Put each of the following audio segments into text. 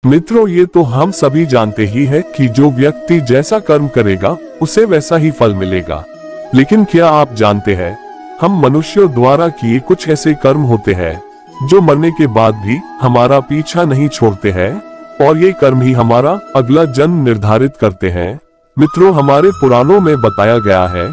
मित्रों, ये तो हम सभी जानते ही है कि जो व्यक्ति जैसा कर्म करेगा उसे वैसा ही फल मिलेगा। लेकिन क्या आप जानते हैं, हम मनुष्यों द्वारा किए कुछ ऐसे कर्म होते हैं जो मरने के बाद भी हमारा पीछा नहीं छोड़ते हैं, और ये कर्म ही हमारा अगला जन्म निर्धारित करते हैं। मित्रों, हमारे पुराणों में बताया गया है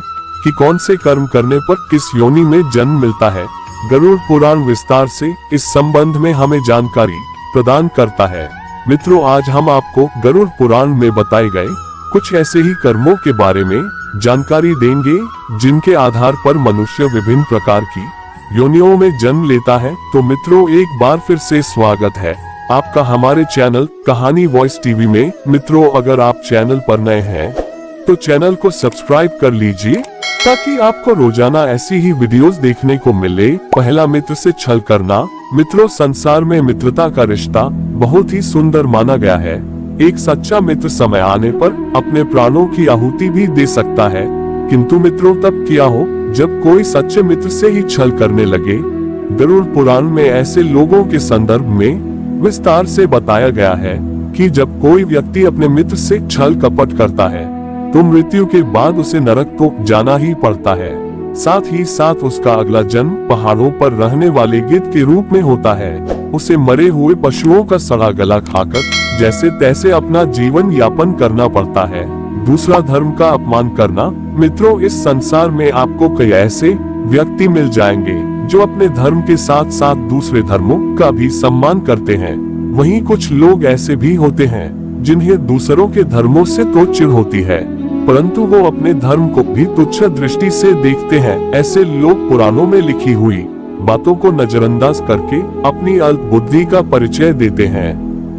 कि कौन से कर्म करने पर किस योनि में जन्म मिलता है। गरुड़ पुराण विस्तार से इस संबंध में हमें जानकारी प्रदान करता है। मित्रों, आज हम आपको गरुड़ पुराण में बताए गए कुछ ऐसे ही कर्मों के बारे में जानकारी देंगे जिनके आधार पर मनुष्य विभिन्न प्रकार की योनियों में जन्म लेता है। तो मित्रों, एक बार फिर से स्वागत है आपका हमारे चैनल कहानी वॉइस टीवी में। मित्रों, अगर आप चैनल पर नए हैं तो चैनल को सब्सक्राइब कर लीजिए ताकि आपको रोजाना ऐसी ही वीडियोस देखने को मिले। पहला, मित्र से छल करना। मित्रों, संसार में मित्रता का रिश्ता बहुत ही सुंदर माना गया है। एक सच्चा मित्र समय आने पर अपने प्राणों की आहुति भी दे सकता है, किंतु मित्रों तब क्या हो जब कोई सच्चे मित्र से ही छल करने लगे। गरुड़ पुराण में ऐसे लोगों के संदर्भ में विस्तार से बताया गया है कि जब कोई व्यक्ति अपने मित्र से छल कपट करता है तो मृत्यु के बाद उसे नरक को जाना ही पड़ता है। साथ ही साथ उसका अगला जन्म पहाड़ों पर रहने वाले गिद्ध के रूप में होता है। उसे मरे हुए पशुओं का सड़ा गला खाकर जैसे तैसे अपना जीवन यापन करना पड़ता है। दूसरा, धर्म का अपमान करना। मित्रों, इस संसार में आपको कई ऐसे व्यक्ति मिल जाएंगे जो अपने धर्म के साथ साथ दूसरे धर्मों का भी सम्मान करते हैं। वहीं कुछ लोग ऐसे भी होते हैं जिन्हें दूसरों के धर्मों से तो चिढ़ होती है, परंतु वो अपने धर्म को भी तुच्छ दृष्टि से देखते हैं। ऐसे लोग पुराणों में लिखी हुई बातों को नजरअंदाज करके अपनी अल्प बुद्धि का परिचय देते हैं।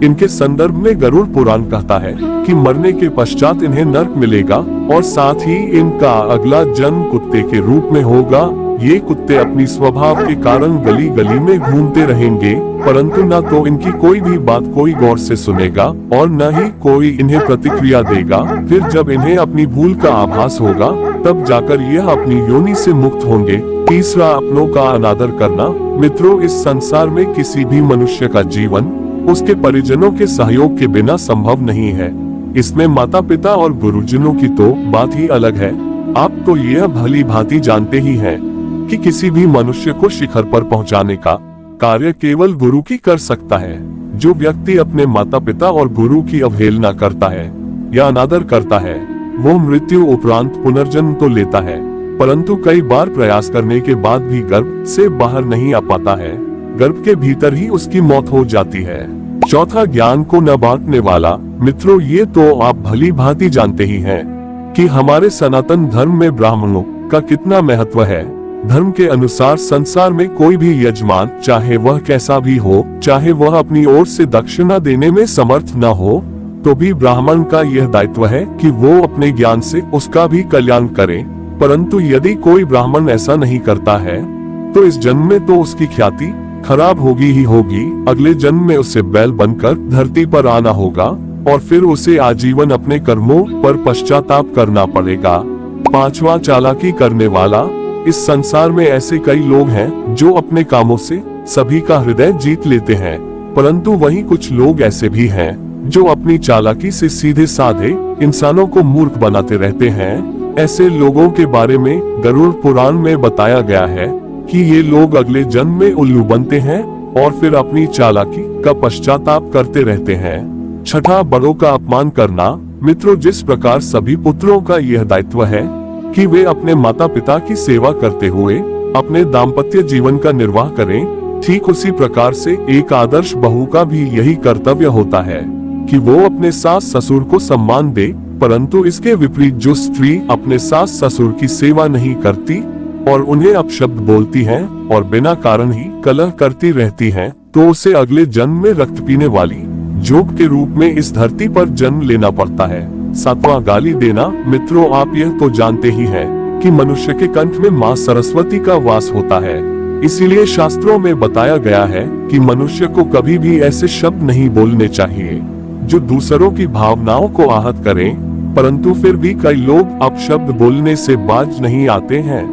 इनके संदर्भ में गरुड़ पुराण कहता है कि मरने के पश्चात इन्हें नरक मिलेगा और साथ ही इनका अगला जन्म कुत्ते के रूप में होगा। ये कुत्ते अपनी स्वभाव के कारण गली गली में घूमते रहेंगे, परंतु न तो इनकी कोई भी बात कोई गौर से सुनेगा और न ही कोई इन्हें प्रतिक्रिया देगा। फिर जब इन्हें अपनी भूल का आभास होगा तब जाकर यह अपनी योनि से मुक्त होंगे। तीसरा, अपनों का अनादर करना। मित्रों, इस संसार में किसी भी मनुष्य का जीवन उसके परिजनों के सहयोग के बिना संभव नहीं है। इसमें माता पिता और गुरुजनों की तो बात ही अलग है। आप तो यह भली भांति जानते ही हैं कि किसी भी मनुष्य को शिखर पर पहुंचाने का कार्य केवल गुरु की कर सकता है। जो व्यक्ति अपने माता पिता और गुरु की अवहेलना करता है या अनादर करता है वो मृत्यु उपरांत पुनर्जन्म तो लेता है, परंतु कई बार प्रयास करने के बाद भी गर्भ से बाहर नहीं आ पाता है। गर्भ के भीतर ही उसकी मौत हो जाती है। चौथा, ज्ञान को न बांटने वाला। मित्रों, ये तो आप भली भांति जानते ही हैं कि हमारे सनातन धर्म में ब्राह्मणों का कितना महत्व है। धर्म के अनुसार संसार में कोई भी यजमान, चाहे वह कैसा भी हो, चाहे वह अपनी ओर से दक्षिणा देने में समर्थ न हो, तो भी ब्राह्मण का यह दायित्व है कि वो अपने ज्ञान से उसका भी कल्याण करे। परंतु यदि कोई ब्राह्मण ऐसा नहीं करता है तो इस जन्म में तो उसकी ख्याति खराब होगी ही होगी। अगले जन्म में उसे बैल बनकर धरती पर आना होगा और फिर उसे आजीवन अपने कर्मों पर पश्चाताप करना पड़ेगा। पांचवा, चालाकी करने वाला। इस संसार में ऐसे कई लोग हैं जो अपने कामों से सभी का हृदय जीत लेते हैं, परंतु वहीं कुछ लोग ऐसे भी हैं जो अपनी चालाकी से सीधे साधे इंसानों को मूर्ख बनाते रहते हैं। ऐसे लोगों के बारे में गरुड़ पुराण में बताया गया है कि ये लोग अगले जन्म में उल्लू बनते हैं और फिर अपनी चालाकी का पश्चाताप करते रहते हैं। छठा, बड़ों का अपमान करना। मित्रों, जिस प्रकार सभी पुत्रों का यह दायित्व है कि वे अपने माता पिता की सेवा करते हुए अपने दाम्पत्य जीवन का निर्वाह करें, ठीक उसी प्रकार से एक आदर्श बहू का भी यही कर्तव्य होता है कि वो अपने सास ससुर को सम्मान दे। परंतु इसके विपरीत जो स्त्री अपने सास ससुर की सेवा नहीं करती और उन्हें अपशब्द बोलती है और बिना कारण ही कलह करती रहती है, तो उसे अगले जन्म में रक्त पीने वाली जोग के रूप में इस धरती पर जन्म लेना पड़ता है। सातवां, गाली देना। मित्रों, आप यह तो जानते ही हैं कि मनुष्य के कंठ में माँ सरस्वती का वास होता है। इसीलिए शास्त्रों में बताया गया है कि मनुष्य को कभी भी ऐसे शब्द नहीं बोलने चाहिए जो दूसरों की भावनाओं को आहत करें। परंतु फिर भी कई लोग अपशब्द बोलने से बाज नहीं आते हैं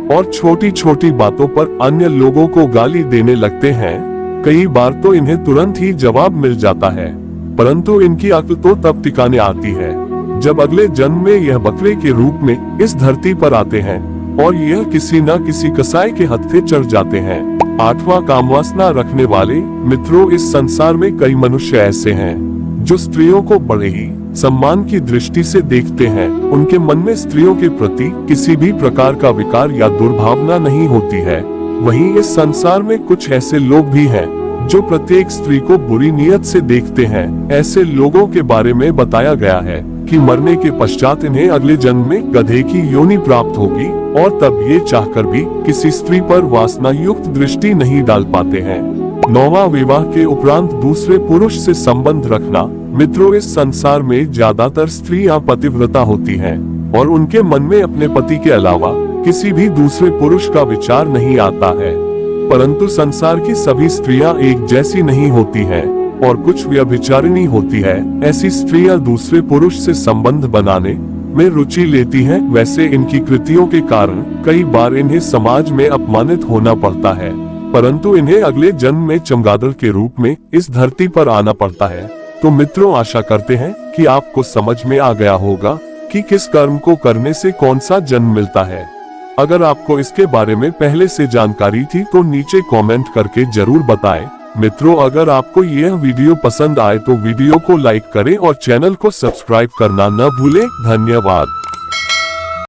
और छोटी छोटी बातों पर अन्य लोगों को गाली देने लगते हैं। कई बार तो इन्हें तुरंत ही जवाब मिल जाता है। परंतु इनकी अक्ल तो तब टिकाने आती है जब अगले जन्म में यह बकरे के रूप में इस धरती पर आते हैं और यह किसी न किसी कसाई के हत्थे चढ़ जाते हैं। 8वां कामवासना रखने वाले मित्रों, इस संसार में कई मनुष्य ऐसे हैं जो स्त्रियों को बड़े ही सम्मान की दृष्टि से देखते हैं। उनके मन में स्त्रियों के प्रति किसी भी प्रकार का विकार या दुर्भावना नहीं होती है। वहीं इस संसार में कुछ ऐसे लोग भी हैं जो प्रत्येक स्त्री को बुरी नीयत से देखते हैं। ऐसे लोगों के बारे में बताया गया है कि मरने के पश्चात इन्हें अगले जन्म में गधे की योनि प्राप्त होगी और तब ये चाहकर भी किसी स्त्री पर वासना युक्त दृष्टि नहीं डाल पाते हैं। 9वां, विवाह के उपरांत दूसरे पुरुष से संबंध रखना। मित्रों, इस संसार में ज्यादातर स्त्रियां पतिव्रता होती हैं और उनके मन में अपने पति के अलावा किसी भी दूसरे पुरुष का विचार नहीं आता है। परंतु संसार की सभी स्त्रियां एक जैसी नहीं होती हैं और कुछ व्यभिचारिणी होती है। ऐसी स्त्रियां दूसरे पुरुष से संबंध बनाने में रुचि लेती हैं। वैसे इनकी कृतियों के कारण कई बार इन्हें समाज में अपमानित होना पड़ता है, परंतु इन्हें अगले जन्म में चमगादड़ के रूप में इस धरती पर आना पड़ता है। तो मित्रों, आशा करते हैं कि आपको समझ में आ गया होगा कि किस कर्म को करने से कौन सा जन्म मिलता है। अगर आपको इसके बारे में पहले से जानकारी थी तो नीचे कमेंट करके जरूर बताएं। मित्रों, अगर आपको यह वीडियो पसंद आए तो वीडियो को लाइक करें और चैनल को सब्सक्राइब करना न भूलें। धन्यवाद।